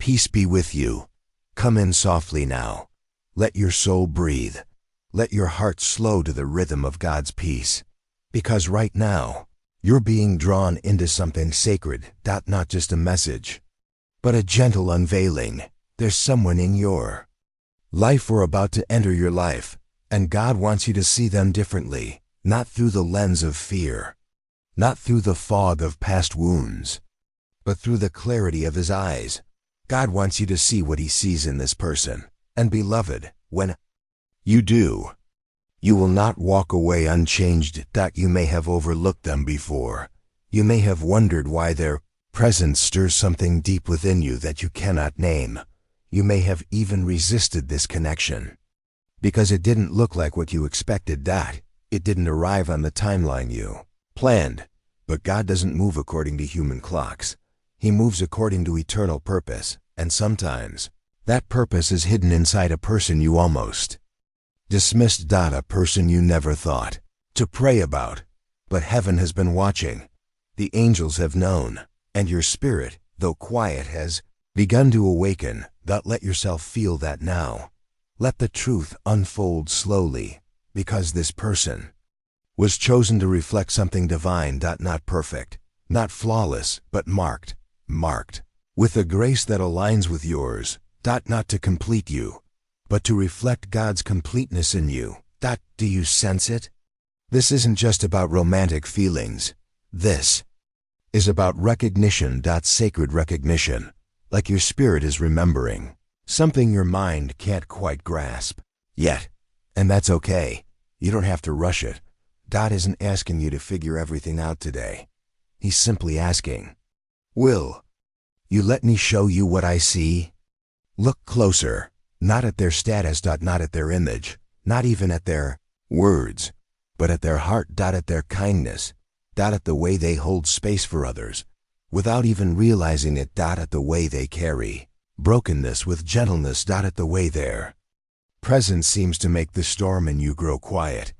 Peace be with you. Come in softly now. Let your soul breathe. Let your heart slow to the rhythm of God's peace. Because right now, you're being drawn into something sacred, not just a message, but a gentle unveiling. There's someone in your life or about to enter your life, and God wants you to see them differently, not through the lens of fear, not through the fog of past wounds, but through the clarity of His eyes. God wants you to see what He sees in this person. And beloved, when you do, you will not walk away unchanged. You may have overlooked them before. You may have wondered why their presence stirs something deep within you that you cannot name. You may have even resisted this connection because it didn't look like what you expected. It didn't arrive on the timeline you planned. But God doesn't move according to human clocks. He moves according to eternal purpose, and sometimes that purpose is hidden inside a person you almost dismissed. A person you never thought to pray about. But heaven has been watching. The angels have known, and your spirit, though quiet, has begun to awaken. Let yourself feel that now. Let the truth unfold slowly, because this person was chosen to reflect something divine. Not perfect, not flawless, but marked with a grace that aligns with yours. Not to complete you, but to reflect God's completeness in you. Do you sense it? This isn't just about romantic feelings. This is about recognition. Sacred recognition. Like your spirit is remembering something your mind can't quite grasp yet. And that's okay. You don't have to rush it. God isn't asking you to figure everything out today. He's simply asking, will you let me show you what I see? Look closer, not at their status, not at their image, not even at their words, but at their heart, at their kindness, at the way they hold space for others, without even realizing it, at the way they carry brokenness with gentleness, at the way their presence seems to make the storm in you grow quiet.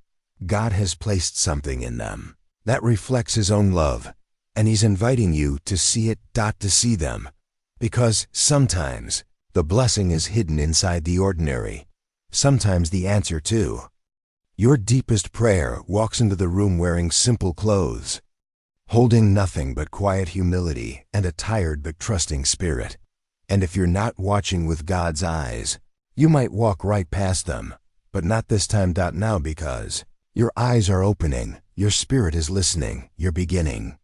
God has placed something in them that reflects His own love, and He's inviting you to see it, to see them, because sometimes the blessing is hidden inside the ordinary. Sometimes the answer to your deepest prayer walks into the room wearing simple clothes, holding nothing but quiet humility and a tired but trusting spirit. And if you're not watching with God's eyes, you might walk right past them, but not this time. Now, because your eyes are opening, your spirit is listening, you're beginning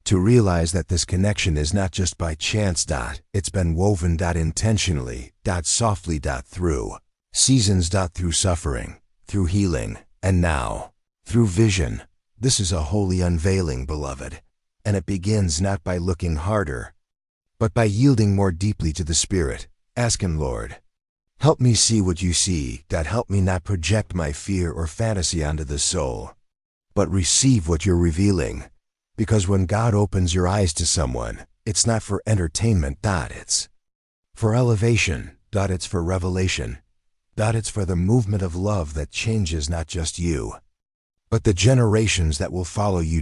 to realize that this connection is not just by chance. It's been woven intentionally, softly, through seasons, through suffering, through healing, and now through vision. This is a holy unveiling, beloved, and it begins not by looking harder, but by yielding more deeply to the Spirit. Ask Him, Lord, help me see what you see. Help me not project my fear or fantasy onto the soul, but receive what you're revealing. Because when God opens your eyes to someone, it's not for entertainment. It's for elevation. It's for revelation. It's for the movement of love that changes not just you, but the generations that will follow you.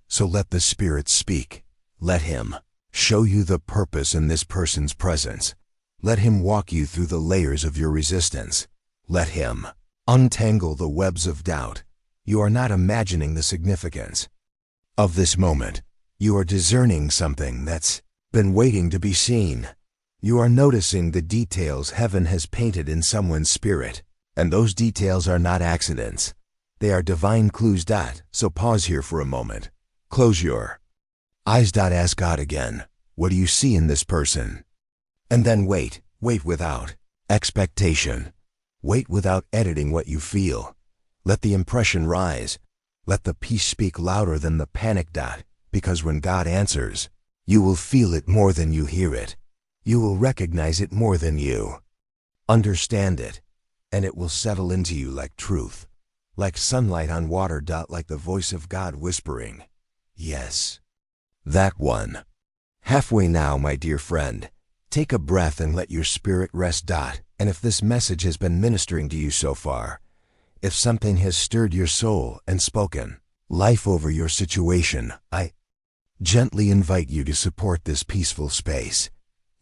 So let the Spirit speak. Let Him show you the purpose in this person's presence. Let Him walk you through the layers of your resistance. Let Him untangle the webs of doubt. You are not imagining the significance of this moment. You are discerning something that's been waiting to be seen. You are noticing the details heaven has painted in someone's spirit, and those details are not accidents. They are divine clues. So pause here for a moment. Close your eyes. Ask God again, what do you see in this person? And then wait without expectation. Wait without editing what you feel. Let the impression rise. Let the peace speak louder than the panic. Because when God answers, you will feel it more than you hear it. You will recognize it more than you understand it, and it will settle into you like truth, like sunlight on water. Like the voice of God whispering, yes, that one. Halfway now, my dear friend. Take a breath and let your spirit rest. And if this message has been ministering to you so far, if something has stirred your soul and spoken life over your situation, I gently invite you to support this peaceful space.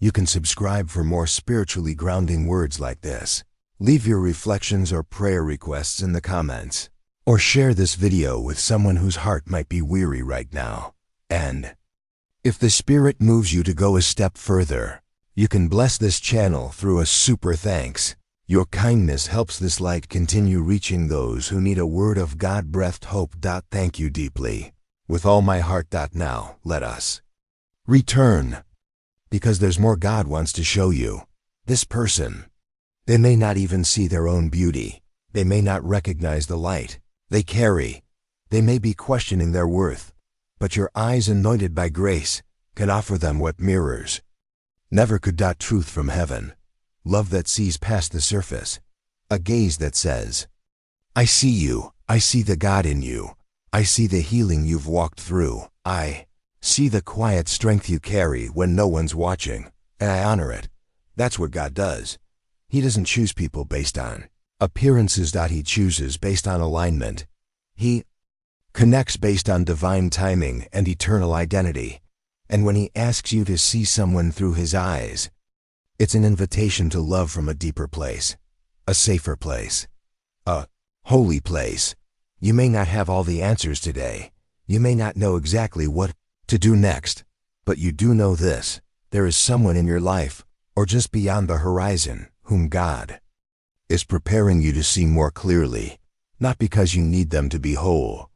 You can subscribe for more spiritually grounding words like this. Leave your reflections or prayer requests in the comments. Or share this video with someone whose heart might be weary right now. And if the Spirit moves you to go a step further, you can bless this channel through a super thanks. Your kindness helps this light continue reaching those who need a word of God-breathed hope. Thank you deeply. With all my heart. Now, let us return. Because there's more God wants to show you. This person. They may not even see their own beauty. They may not recognize the light they carry. They may be questioning their worth. But your eyes anointed by grace can offer them what mirrors never could. Truth from heaven. Love that sees past the surface. A gaze that says, I see you. I see the God in you. I see the healing you've walked through. I see the quiet strength you carry when no one's watching. And I honor it. That's what God does. He doesn't choose people based on appearances. He chooses based on alignment. He connects based on divine timing and eternal identity. And when he asks you to see someone through his eyes, it's an invitation to love from a deeper place, a safer place, a holy place. You may not have all the answers today. You may not know exactly what to do next, but you do know this: there is someone in your life, or just beyond the horizon, whom God is preparing you to see more clearly, not because you need them to be whole,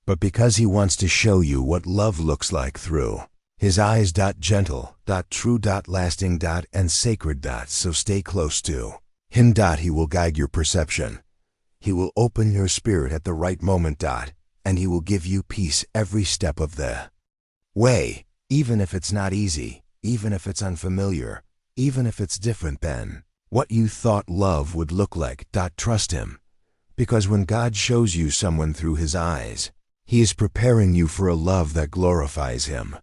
but because he wants to show you what love looks like through his eyes. Gentle, true, lasting, and sacred. So stay close to him. He will guide your perception. He will open your spirit at the right moment. And he will give you peace every step of the way, even if it's not easy, even if it's unfamiliar, even if it's different than what you thought love would look like. Trust him. Because when God shows you someone through his eyes, he is preparing you for a love that glorifies him,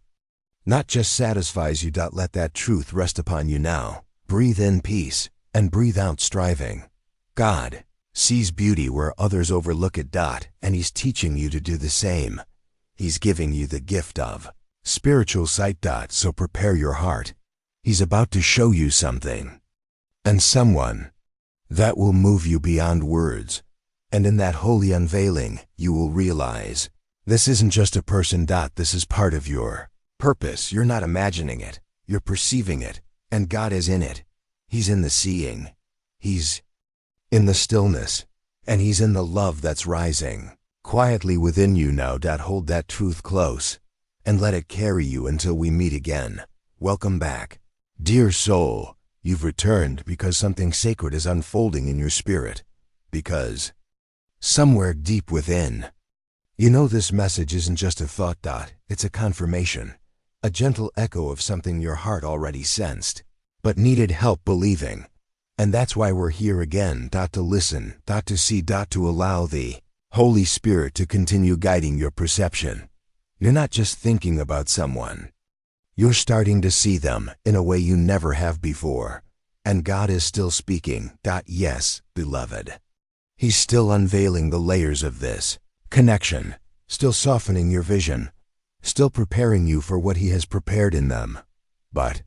not just satisfies you. Let that truth rest upon you now. Breathe in peace and breathe out striving. God sees beauty where others overlook it. And he's teaching you to do the same. He's giving you the gift of spiritual sight. So prepare your heart. He's about to show you something and someone that will move you beyond words. And in that holy unveiling, you will realize this isn't just a person. This is part of your purpose. You're not imagining it. You're perceiving it. And God is in it. He's in the seeing. He's in the stillness. And he's in the love that's rising quietly within you now. Hold that truth close and let it carry you until we meet again. Welcome back. Dear soul, you've returned because something sacred is unfolding in your spirit. Because somewhere deep within, you know this message isn't just a thought. It's a confirmation, a gentle echo of something your heart already sensed, but needed help believing. And that's why we're here again. To listen, to see, to allow the Holy Spirit to continue guiding your perception. You're not just thinking about someone. You're starting to see them in a way you never have before. And God is still speaking. Yes, beloved. He's still unveiling the layers of this connection, still softening your vision, still preparing you for what he has prepared in them. But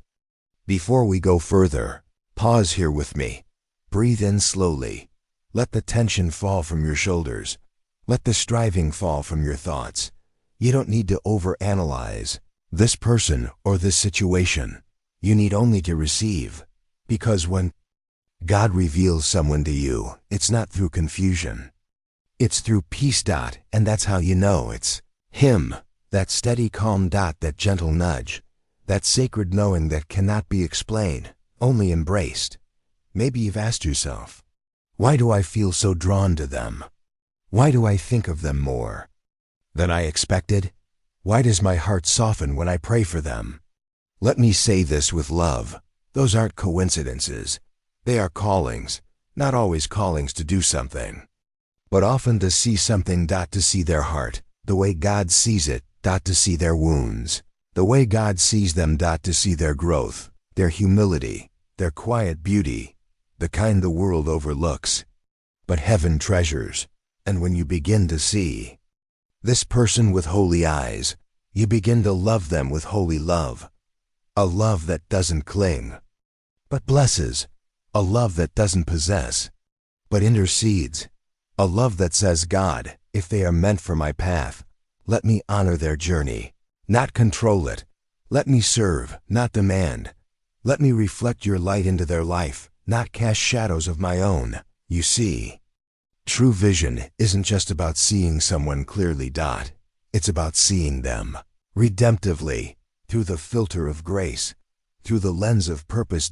before we go further, pause here with me. Breathe in slowly. Let the tension fall from your shoulders. Let the striving fall from your thoughts. You don't need to overanalyze this person or this situation. You need only to receive. Because when God reveals someone to you, it's not through confusion. It's through peace. And that's how you know it's him. That steady, calm. That gentle nudge. That sacred knowing that cannot be explained, only embraced. Maybe you've asked yourself, why do I feel so drawn to them? Why do I think of them more than I expected? Why does my heart soften when I pray for them? Let me say this with love. Those aren't coincidences. They are callings, not always callings to do something, but often to see something. To see their heart, the way God sees it. To see their wounds, the way God sees them. To see their growth, their humility, their quiet beauty, the kind the world overlooks, but heaven treasures. And when you begin to see this person with holy eyes, you begin to love them with holy love. a love that doesn't cling, but blesses, a love that doesn't possess, but intercedes, a love that says, God, if they are meant for my path, let me honor their journey, not control it. Let me serve, not demand. Let me reflect your light into their life, not cast shadows of my own. You see, true vision isn't just about seeing someone clearly. It's about seeing them redemptively, through the filter of grace, through the lens of purpose.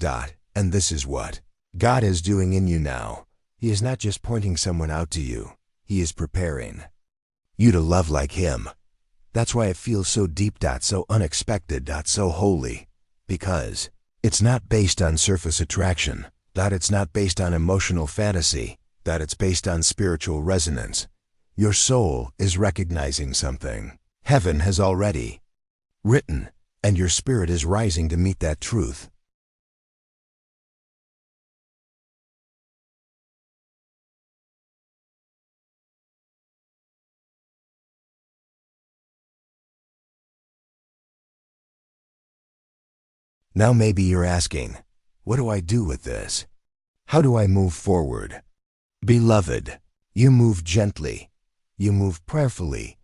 And this is what God is doing in you now. He is not just pointing someone out to you. He is preparing you to love like Him. That's why it feels so deep. So unexpected. So holy. Because it's not based on surface attraction. It's not based on emotional fantasy. It's based on spiritual resonance. Your soul is recognizing something heaven has already written, and your spirit is rising to meet that truth. Now maybe you're asking, what do I do with this? How do I move forward? Beloved, you move gently. You move prayerfully.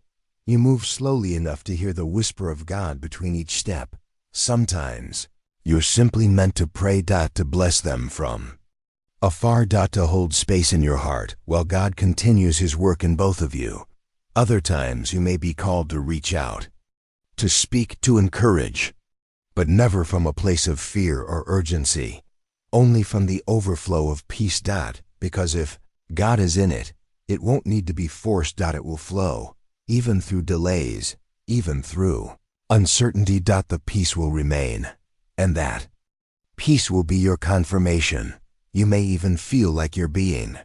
You move slowly enough to hear the whisper of God between each step. Sometimes, you're simply meant to pray. To bless them from afar. To hold space in your heart while God continues His work in both of you. Other times you may be called to reach out, to speak, to encourage, but never from a place of fear or urgency, only from the overflow of peace. Because if God is in it, it won't need to be forced. It will flow, even through delays, even through uncertainty. The peace will remain, and that peace will be your confirmation. You may even feel like you're being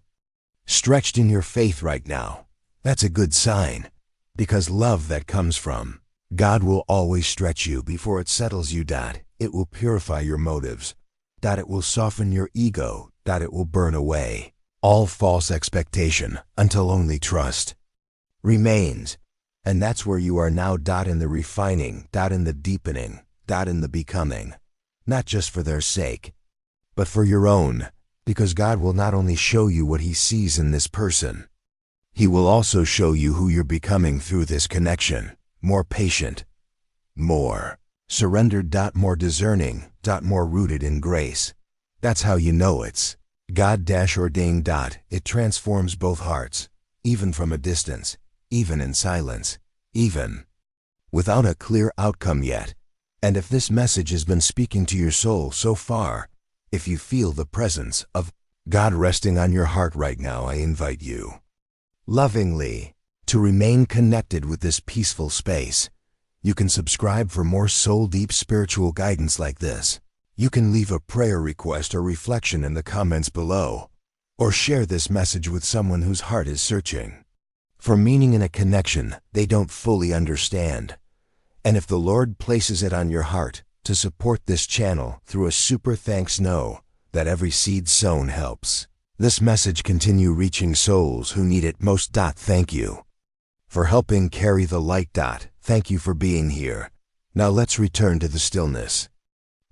stretched in your faith right now. That's a good sign, because love that comes from God will always stretch you before it settles you. It will purify your motives. It will soften your ego. It will burn away all false expectation until only trust remains. And that's where you are now. In the refining. In the deepening. In the becoming. Not just for their sake, but for your own. Because God will not only show you what He sees in this person, He will also show you who you're becoming through this connection. More patient, more surrendered. More discerning. More rooted in grace. That's how you know it's God-ordained. It transforms both hearts, even from a distance, even in silence, even without a clear outcome yet. And if this message has been speaking to your soul so far, if you feel the presence of God resting on your heart right now, I invite you lovingly to remain connected with this peaceful space. You can subscribe for more soul-deep spiritual guidance like this. You can leave a prayer request or reflection in the comments below, or share this message with someone whose heart is searching for meaning in a connection they don't fully understand. And if the Lord places it on your heart to support this channel through a super thanks, know that every seed sown helps this message continue reaching souls who need it most. Thank you for helping carry the light. Thank you for being here. Now let's return to the stillness,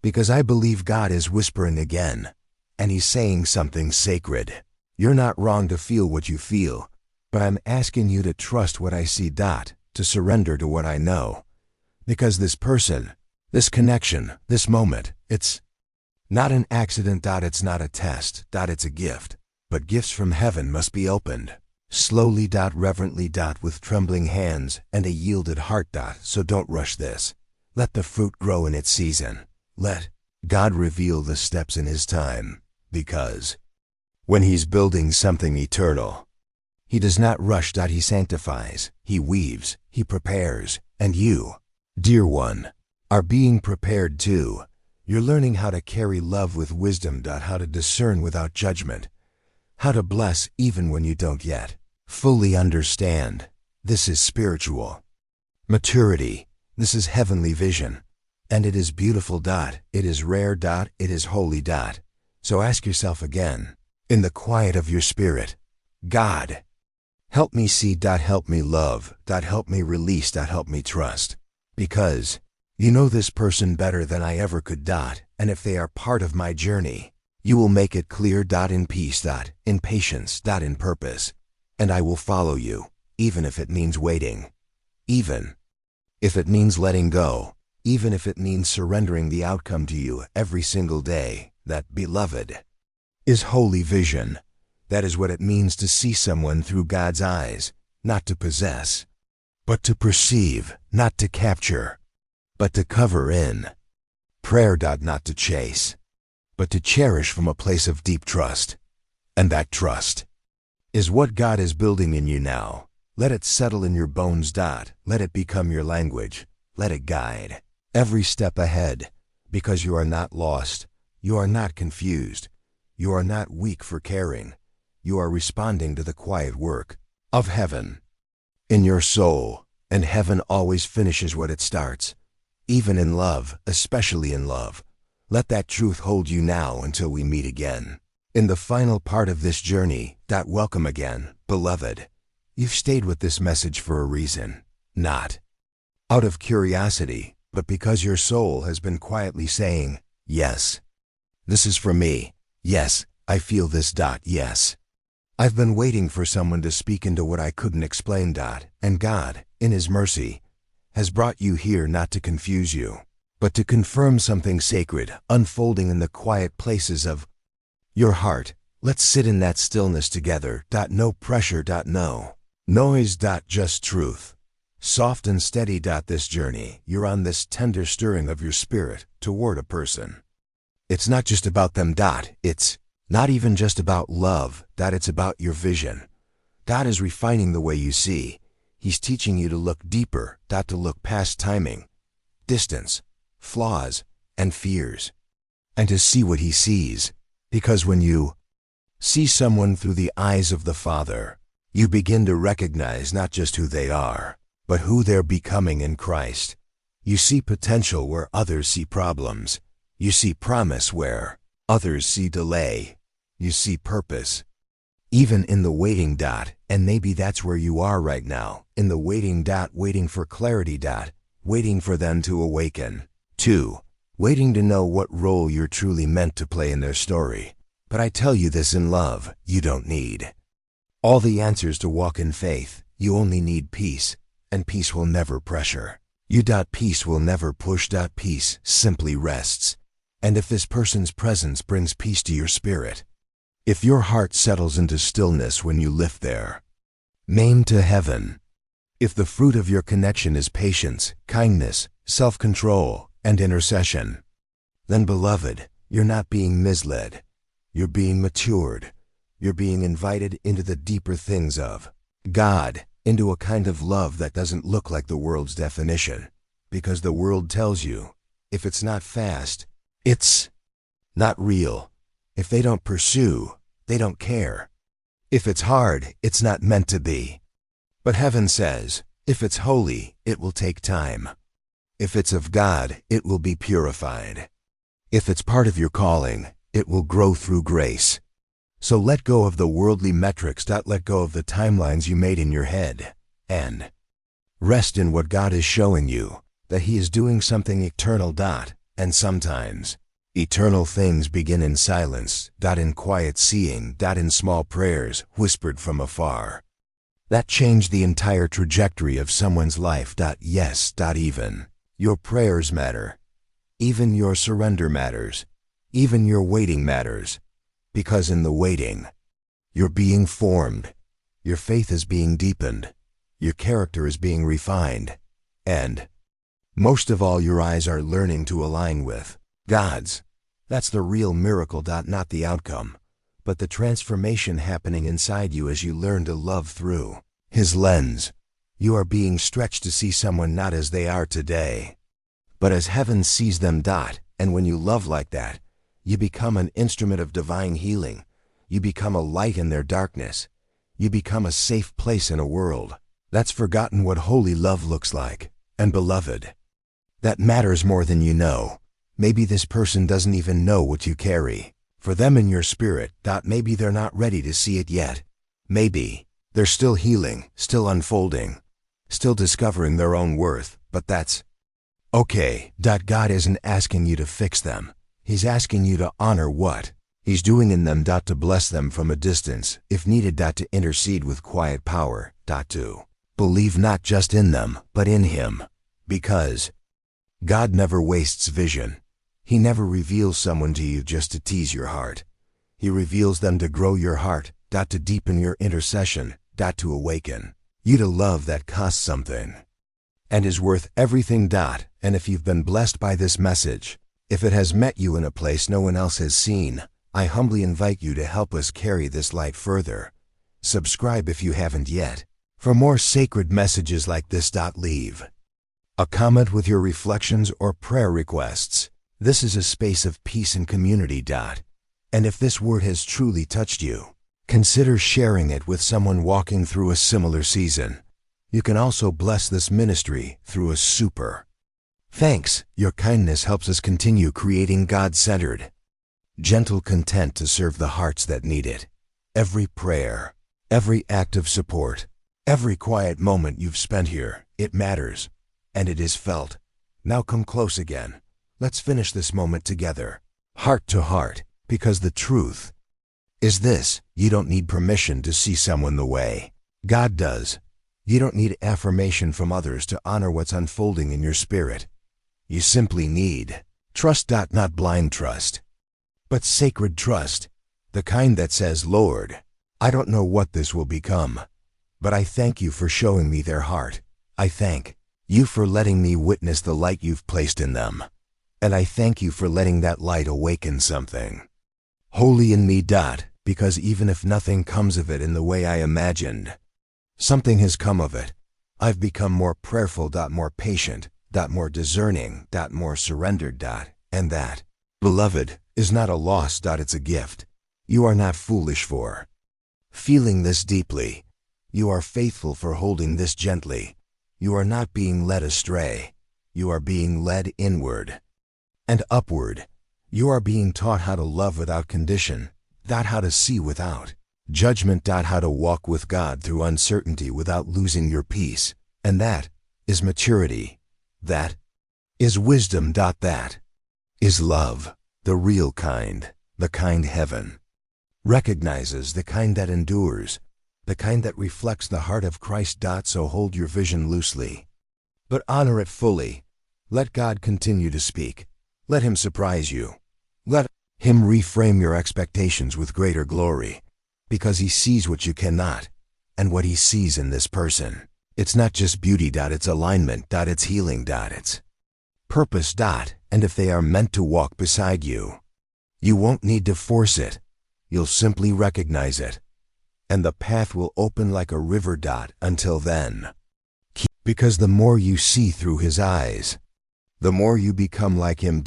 because I believe God is whispering again, and He's saying something sacred. You're not wrong to feel what you feel, but I'm asking you to trust what I see. To surrender to what I know. Because this person, this connection, this moment, it's not an accident. It's not a test. It's a gift. But gifts from heaven must be opened slowly. Reverently. With trembling hands and a yielded heart. So don't rush this. Let the fruit grow in its season. Let God reveal the steps in His time. Because when He's building something eternal, He does not rush. He sanctifies, He weaves, He prepares, and you, dear one, are being prepared too. You're learning how to carry love with wisdom. How to discern without judgment. How to bless even when you don't yet fully understand. This is spiritual maturity. This is heavenly vision. And it is beautiful. It is rare. It is holy. So ask yourself again, in the quiet of your spirit, God, help me see. Help me love. Help me release. Help me trust. Because You know this person better than I ever could. And if they are part of my journey, you will make it clear. In peace. In patience. In purpose. And I will follow you, even if it means waiting. Even if it means letting go. Even if it means surrendering the outcome to you every single day. That, beloved, is holy vision. That is what it means to see someone through God's eyes, not to possess, but to perceive, not to capture, but to cover in. Prayer. Not to chase, but to cherish from a place of deep trust. And that trust is what God is building in you now. Let it settle in your bones. Let it become your language. Let it guide every step ahead, because you are not lost. You are not confused. You are not weak for caring. You are responding to the quiet work of heaven in your soul, and heaven always finishes what it starts. Even in love, especially in love. Let that truth hold you now until we meet again. In the final part of this journey. Welcome again, beloved. You've stayed with this message for a reason. Not out of curiosity, but because your soul has been quietly saying, yes, this is for me. Yes, I feel this. Yes. I've been waiting for someone to speak into what I couldn't explain. And God, in His mercy, has brought you here not to confuse you, but to confirm something sacred unfolding in the quiet places of your heart. Let's sit in that stillness together. No pressure. No noise. Just truth. Soft and steady. This journey, you're on this tender stirring of your spirit toward a person. It's not just about them. It's not even just about love. It's about your vision. God is refining the way you see. He's teaching you to look deeper. To look past timing, distance, flaws, and fears, and to see what He sees. Because when you see someone through the eyes of the Father, you begin to recognize not just who they are, but who they're becoming in Christ. You see potential where others see problems. You see promise where others see delay. You see purpose, even in the waiting. And maybe that's where you are right now, in the waiting. Waiting for clarity. Waiting for them to awaken. 2. Waiting to know what role you're truly meant to play in their story. But I tell you this in love, you don't need all the answers to walk in faith. You only need peace, and peace will never pressure you. Peace will never push. Peace simply rests. And if this person's presence brings peace to your spirit, if your heart settles into stillness when you lift their name to heaven, if the fruit of your connection is patience, kindness, self-control, and intercession, then beloved, you're not being misled. You're being matured. You're being invited into the deeper things of God, into a kind of love that doesn't look like the world's definition. Because the world tells you, if it's not fast, it's not real. If they don't pursue, they don't care. If it's hard, it's not meant to be. But heaven says, if it's holy, it will take time. If it's of God, it will be purified. If it's part of your calling, it will grow through grace. So let go of the worldly metrics. Let go of the timelines you made in your head, and rest in what God is showing you, that He is doing something eternal. And sometimes eternal things begin in silence. In quiet seeing. In small prayers whispered from afar. That changed the entire trajectory of someone's life. Yes. Even your prayers matter. Even your surrender matters. Even your waiting matters. Because in the waiting, you're being formed. Your faith is being deepened. Your character is being refined. And most of all, your eyes are learning to align with God's. That's the real miracle. Not the outcome, but the transformation happening inside you as you learn to love through His lens. You are being stretched to see someone not as they are today, but as heaven sees them. And when you love like that, you become an instrument of divine healing. You become a light in their darkness. You become a safe place in a world that's forgotten what holy love looks like. And beloved, that matters more than you know. Maybe this person doesn't even know what you carry for them in your spirit. Maybe they're not ready to see it yet. Maybe they're still healing, still unfolding, still discovering their own worth. But that's Okay, God isn't asking you to fix them. He's asking you to honor what He's doing in them. To bless them from a distance, if needed. To intercede with quiet power. To believe not just in them, but in Him. Because God never wastes vision. He never reveals someone to you just to tease your heart. He reveals them to grow your heart. To deepen your intercession. To awaken you to love that costs something and is worth everything. And if you've been blessed by this message, if it has met you in a place no one else has seen, I humbly invite you to help us carry this light further. Subscribe if you haven't yet. For more sacred messages like this. Leave a comment with your reflections or prayer requests. This is a space of peace and community. And if this word has truly touched you, consider sharing it with someone walking through a similar season. You can also bless this ministry through a super thanks. Your kindness helps us continue creating God-centered, gentle content to serve the hearts that need it. Every prayer, every act of support, every quiet moment you've spent here, it matters, and it is felt. Now come close again. Let's finish this moment together, heart to heart, because the truth is this: you don't need permission to see someone the way God does. You don't need affirmation from others to honor what's unfolding in your spirit. You simply need trust. Not blind trust, but sacred trust, the kind that says, Lord, I don't know what this will become, but I thank you for showing me their heart. I thank you for letting me witness the light you've placed in them. And I thank you for letting that light awaken something holy in me. Because even if nothing comes of it in the way I imagined, something has come of it. I've become more prayerful. More patient. More discerning. More surrendered. And that, beloved, is not a loss. It's a gift. You are not foolish for feeling this deeply. You are faithful for holding this gently. You are not being led astray. You are being led inward and upward. You are being taught how to love without condition. How to see without judgment. How to walk with God through uncertainty without losing your peace. And that is maturity. That is wisdom. That is love, the real kind, the kind heaven recognizes, the kind that endures, the kind that reflects the heart of Christ. So hold your vision loosely, but honor it fully. Let God continue to speak. Let Him surprise you. Let Him reframe your expectations with greater glory, because He sees what you cannot, and what He sees in this person. It's not just beauty. It's alignment. It's healing. It's purpose. And if they are meant to walk beside you, you won't need to force it. You'll simply recognize it, and the path will open like a river. Until then, because the more you see through His eyes, the more you become like Him.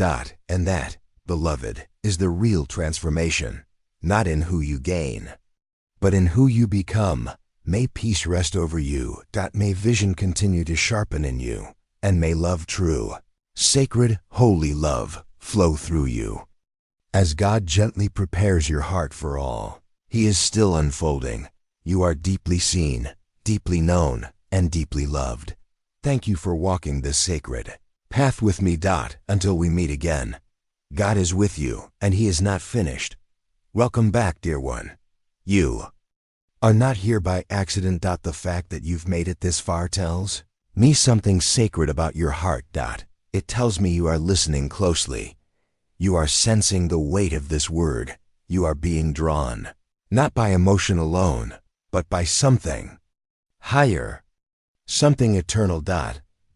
And that, beloved, is the real transformation, not in who you gain, but in who you become. May peace rest over you. May vision continue to sharpen in you, and may love, true, sacred, holy love, flow through you. As God gently prepares your heart for all He is still unfolding, you are deeply seen, deeply known, and deeply loved. Thank you for walking this sacred path with me. Until we meet again, God is with you, and He is not finished. Welcome back, dear one. You are not here by accident. The fact that you've made it this far tells me something sacred about your heart. It tells me you are listening closely. You are sensing the weight of this word. You are being drawn, not by emotion alone, but by something higher, something eternal.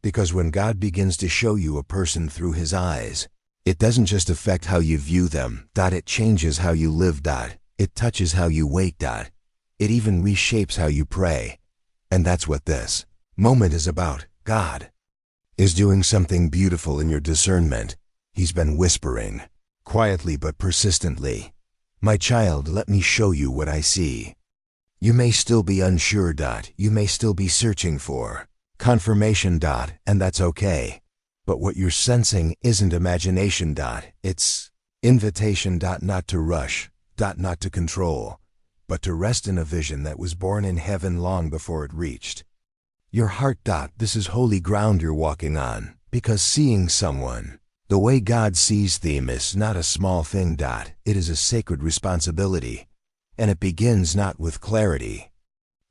Because when God begins to show you a person through His eyes, it doesn't just affect how you view them. It changes how you live. It touches how you wait. It even reshapes how you pray. And that's what this moment is about. God is doing something beautiful in your discernment. He's been whispering, quietly but persistently, "My child, let me show you what I see." You may still be unsure. You may still be searching for confirmation. And that's okay. But what you're sensing isn't imagination. It's invitation. Not to rush. Not to control, but to rest in a vision that was born in heaven long before it reached your heart. This is holy ground you're walking on. Because seeing someone the way God sees them is not a small thing. It is a sacred responsibility, and it begins not with clarity,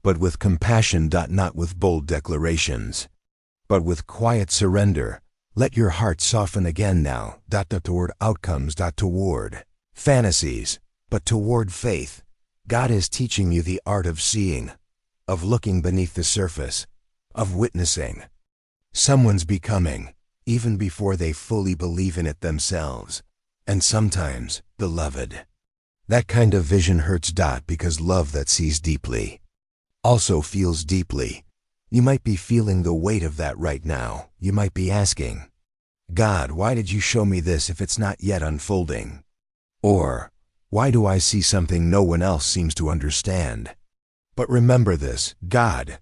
but with compassion. Not with bold declarations, but with quiet surrender. Let your heart soften again now. Toward outcomes. Toward fantasies, but toward faith. God is teaching you the art of seeing, of looking beneath the surface, of witnessing someone's becoming, even before they fully believe in it themselves. And sometimes, beloved, that kind of vision hurts. Because love that sees deeply also feels deeply. You might be feeling the weight of that right now. You might be asking, God, why did you show me this if it's not yet unfolding? Or, why do I see something no one else seems to understand? But remember this, God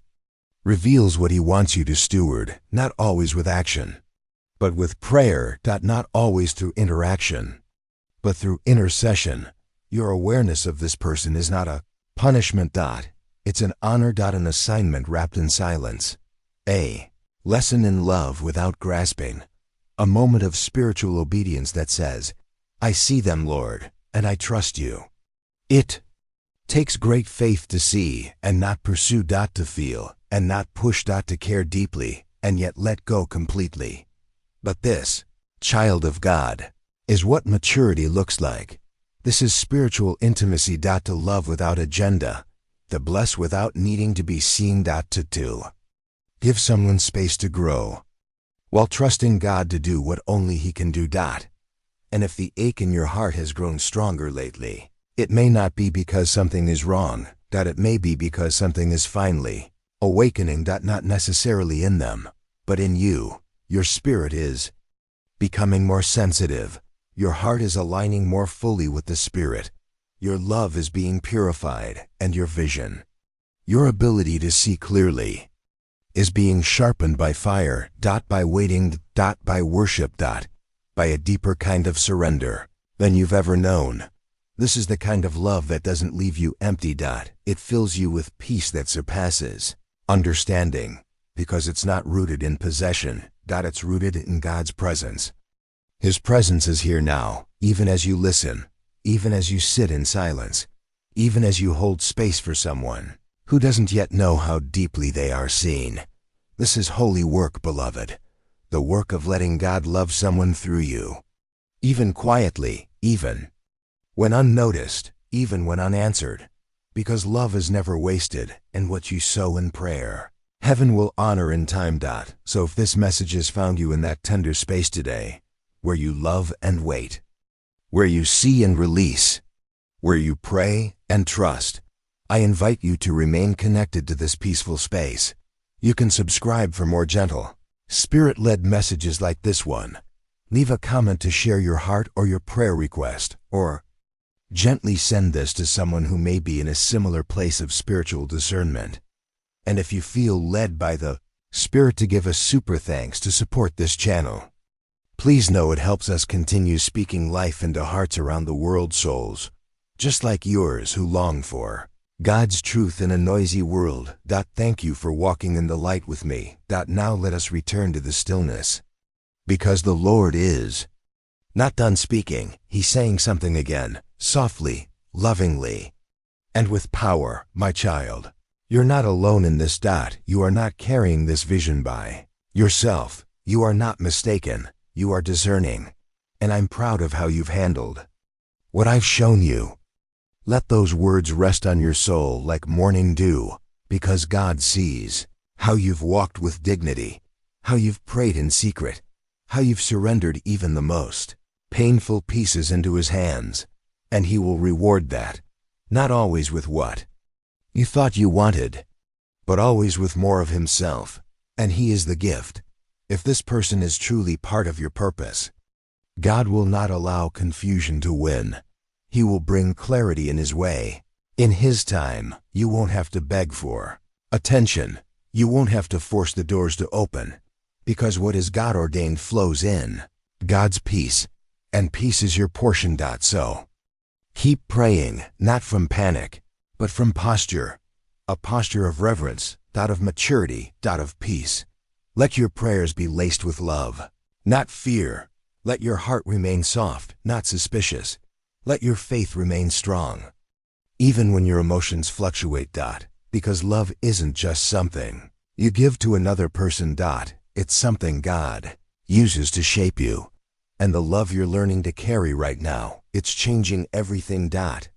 reveals what He wants you to steward, not always with action, but with prayer. Not always through interaction, but through intercession. Your awareness of this person is not a punishment. It's an honor. An assignment wrapped in silence. A lesson in love without grasping. A moment of spiritual obedience that says, I see them, Lord, and I trust you. It takes great faith to see and not pursue. To feel and not push. To care deeply and yet let go completely. But this, child of God, is what maturity looks like. This is spiritual intimacy. To love without agenda. To bless without needing to be seen. To give someone space to grow, while trusting God to do what only He can do. And if the ache in your heart has grown stronger lately, it may not be because something is wrong. It may be because something is finally awakening. Not necessarily in them, but in you. Your spirit is becoming more sensitive. Your heart is aligning more fully with the Spirit. Your love is being purified, and your vision, your ability to see clearly, is being sharpened by fire. By waiting. By worship. By a deeper kind of surrender than you've ever known. This is the kind of love that doesn't leave you empty. It fills you with peace that surpasses understanding, because it's not rooted in possession. It's rooted in God's presence. His presence is here now, even as you listen, even as you sit in silence, even as you hold space for someone who doesn't yet know how deeply they are seen. This is holy work, beloved. The work of letting God love someone through you. Even quietly, even when unnoticed, even when unanswered. Because love is never wasted, and what you sow in prayer, heaven will honor in time. So if this message has found you in that tender space today, where you love and wait, where you see and release, where you pray and trust, I invite you to remain connected to this peaceful space. You can subscribe for more gentle, Spirit-led messages like this one. Leave a comment to share your heart or your prayer request, or gently send this to someone who may be in a similar place of spiritual discernment. And if you feel led by the Spirit to give a super thanks to support this channel, please know it helps us continue speaking life into hearts around the world, souls just like yours who long for God's truth in a noisy world. Thank you for walking in the light with me. Now let us return to the stillness. Because the Lord is not done speaking. He's saying something again, softly, lovingly, and with power. My child, you're not alone in this. You are not carrying this vision by yourself. You are not mistaken. You are discerning. And I'm proud of how you've handled what I've shown you. Let those words rest on your soul like morning dew, because God sees how you've walked with dignity, how you've prayed in secret, how you've surrendered even the most painful pieces into His hands, and He will reward that, not always with what you thought you wanted, but always with more of Himself, and He is the gift. If this person is truly part of your purpose, God will not allow confusion to win. He will bring clarity in His way. In His time, you won't have to beg for attention. You won't have to force the doors to open, because what is God ordained flows in God's peace, and peace is your portion. So keep praying, not from panic, but from posture, a posture of reverence, of maturity, of peace. Let your prayers be laced with love, not fear. Let your heart remain soft, not suspicious. Let your faith remain strong, even when your emotions fluctuate. Because love isn't just something you give to another person. It's something God uses to shape you. And the love you're learning to carry right now, it's changing everything.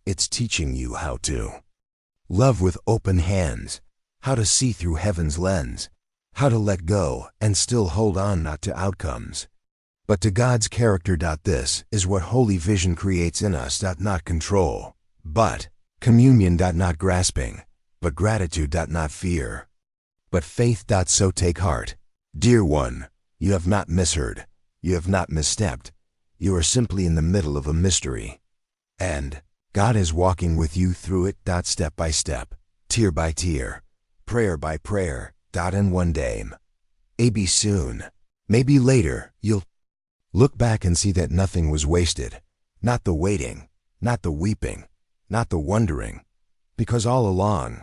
It's teaching you how to love with open hands, how to see through heaven's lens, how to let go and still hold on, not to outcomes, but to God's character. This is what holy vision creates in us. Not control, but communion. Not grasping, but gratitude. Not fear, but faith. So take heart, dear one. You have not misheard. You have not misstepped. You are simply in the middle of a mystery. And God is walking with you through it. Step by step, tear by tear, prayer by prayer. And one day, maybe soon, maybe later, you'll look back and see that nothing was wasted. Not the waiting, not the weeping, not the wondering. Because all along,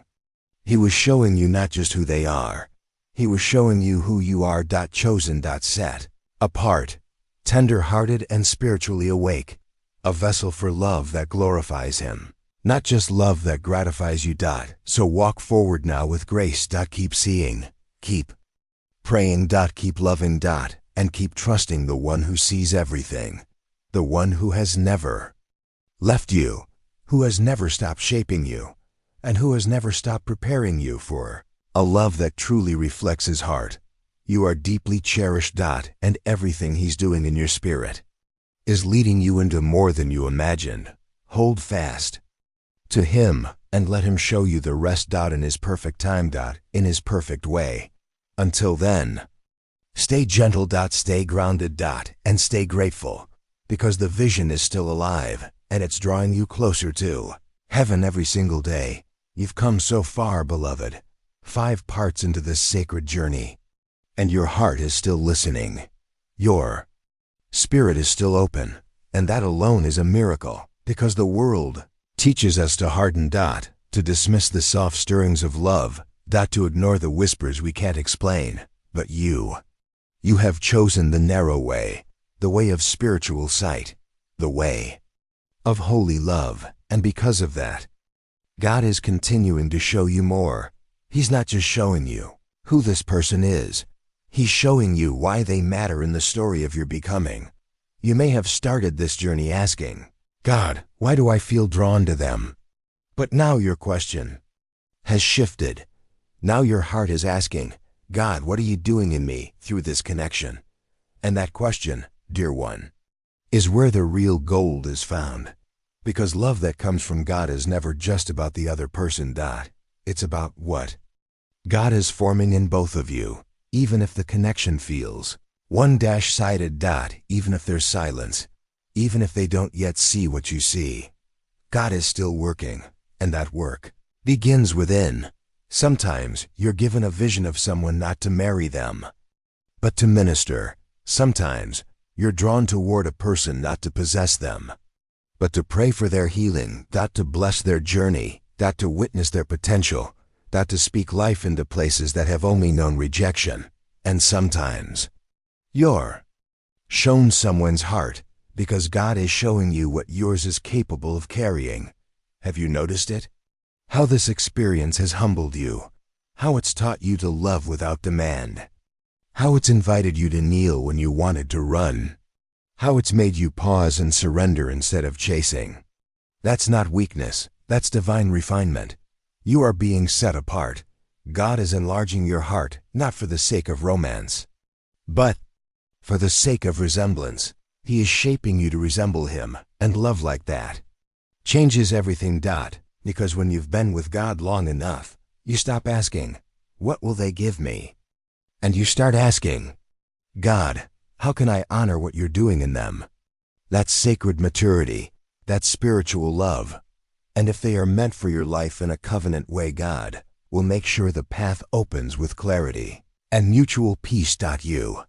He was showing you not just who they are. He was showing you who you are. Chosen. Set apart, tender-hearted and spiritually awake. A vessel for love that glorifies Him, not just love that gratifies you. So walk forward now with grace. Keep seeing, keep praying. Keep loving. And keep trusting the one who sees everything, the one who has never left you, who has never stopped shaping you, and who has never stopped preparing you for a love that truly reflects His heart. You are deeply cherished. And everything He's doing in your spirit is leading you into more than you imagined. Hold fast to Him and let Him show you the rest. In His perfect time. In His perfect way. Until then, stay gentle. Stay grounded. And stay grateful, because the vision is still alive and it's drawing you closer to heaven every single day. You've come so far, beloved, 5 parts into this sacred journey, and your heart is still listening. Your spirit is still open, and that alone is a miracle, because the world teaches us to harden. To dismiss the soft stirrings of love. To ignore the whispers we can't explain. But you have chosen the narrow way, the way of spiritual sight, the way of holy love. And because of that, God is continuing to show you more. He's not just showing you who this person is. He's showing you why they matter in the story of your becoming. You may have started this journey asking, God, why do I feel drawn to them? But now your question has shifted. Now your heart is asking, God, what are you doing in me through this connection? And that question, dear one, is where the real gold is found. Because love that comes from God is never just about the other person. It's about what God is forming in both of you, even if the connection feels one-sided. Even if there's silence, even if they don't yet see what you see, God is still working, and that work begins within. Sometimes you're given a vision of someone not to marry them, but to minister. Sometimes you're drawn toward a person not to possess them, but to pray for their healing. To bless their journey. To witness their potential. To speak life into places that have only known rejection. And sometimes you're shown someone's heart because God is showing you what yours is capable of carrying. Have you noticed it? How this experience has humbled you. How it's taught you to love without demand. How it's invited you to kneel when you wanted to run. How it's made you pause and surrender instead of chasing. That's not weakness, that's divine refinement. You are being set apart. God is enlarging your heart, not for the sake of romance, but for the sake of resemblance. He is shaping you to resemble Him, and love like that changes everything. Because when you've been with God long enough, you stop asking, what will they give me? And you start asking, God, how can I honor what you're doing in them? That's sacred maturity, that's spiritual love. And if they are meant for your life in a covenant way, God will make sure the path opens with clarity and mutual peace. You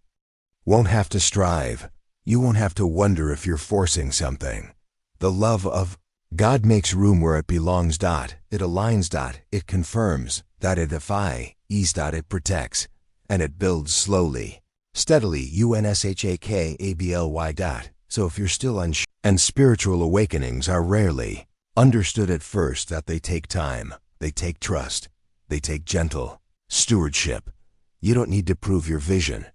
won't have to strive. You won't have to wonder if you're forcing something. The love of God makes room where it belongs. It aligns. It confirms. It edifies. It protects. and it builds slowly, steadily, unexplainable. So if you're still unsure, and spiritual awakenings are rarely understood at first, that they take time, they take trust, they take gentle stewardship. You don't need to prove your vision.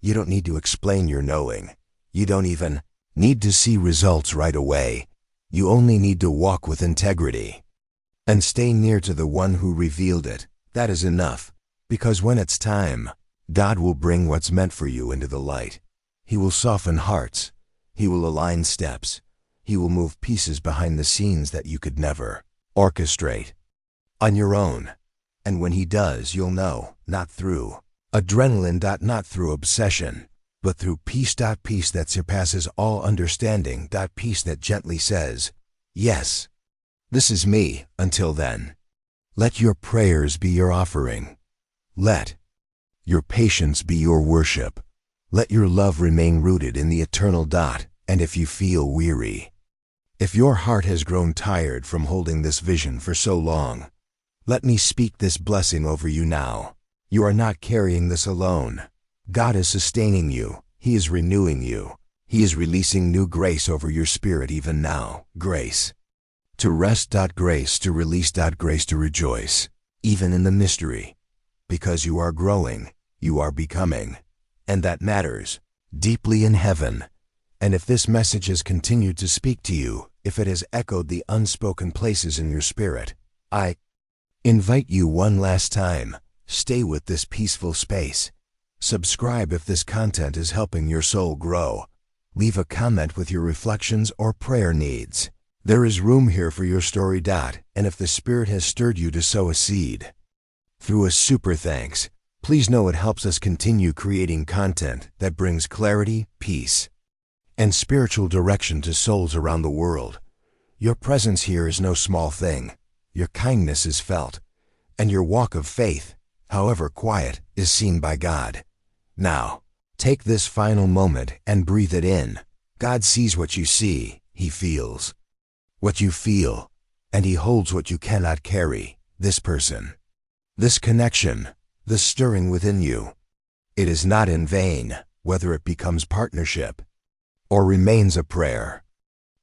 You don't need to explain your knowing. You don't even need to see results right away. You only need to walk with integrity and stay near to the one who revealed it. That is enough, because when it's time, God will bring what's meant for you into the light. He will soften hearts. He will align steps. He will move pieces behind the scenes that you could never orchestrate on your own. And when he does, you'll know, not through adrenaline, not through obsession, but through peace. Peace that surpasses all understanding. Peace that gently says, yes, this is me. Until then, let your prayers be your offering. Let your patience be your worship. Let your love remain rooted in the eternal. And if you feel weary, if your heart has grown tired from holding this vision for so long, let me speak this blessing over you now. You are not carrying this alone. God is sustaining you. He is renewing you. He is releasing new grace over your spirit even now. Grace to rest. Grace to release. Grace to rejoice, even in the mystery. Because you are growing, you are becoming, and that matters deeply in heaven. And if this message has continued to speak to you, if it has echoed the unspoken places in your spirit, I invite you one last time, stay with this peaceful space. Subscribe if this content is helping your soul grow. Leave a comment with your reflections or prayer needs. There is room here for your story. And if the Spirit has stirred you to sow a seed through a super thanks, please know it helps us continue creating content that brings clarity, peace, and spiritual direction to souls around the world. Your presence here is no small thing. Your kindness is felt, and your walk of faith, however quiet, is seen by God. Now, take this final moment and breathe it in. God sees what you see. He feels what you feel, and he holds what you cannot carry. This person, this connection, the stirring within you. It is not in vain, whether it becomes partnership or remains a prayer.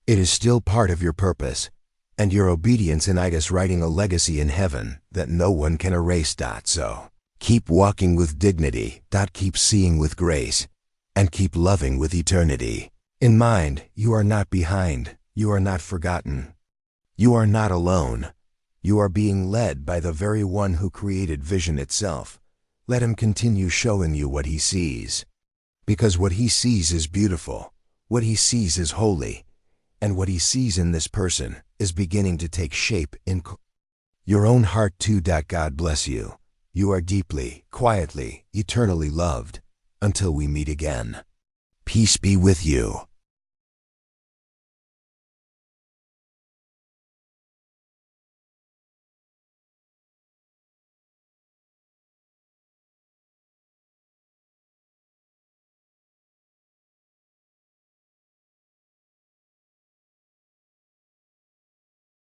It is still part of your purpose, and your obedience in it is writing a legacy in heaven that no one can erase. So, keep walking with dignity. Keep seeing with grace, and keep loving with eternity in mind. You are not behind. You are not forgotten. You are not alone. You are being led by the very one who created vision itself. Let him continue showing you what he sees. Because what he sees is beautiful. What he sees is holy. And what he sees in this person is beginning to take shape in your own heart too. God bless you. You are deeply, quietly, eternally loved. Until we meet again. Peace be with you.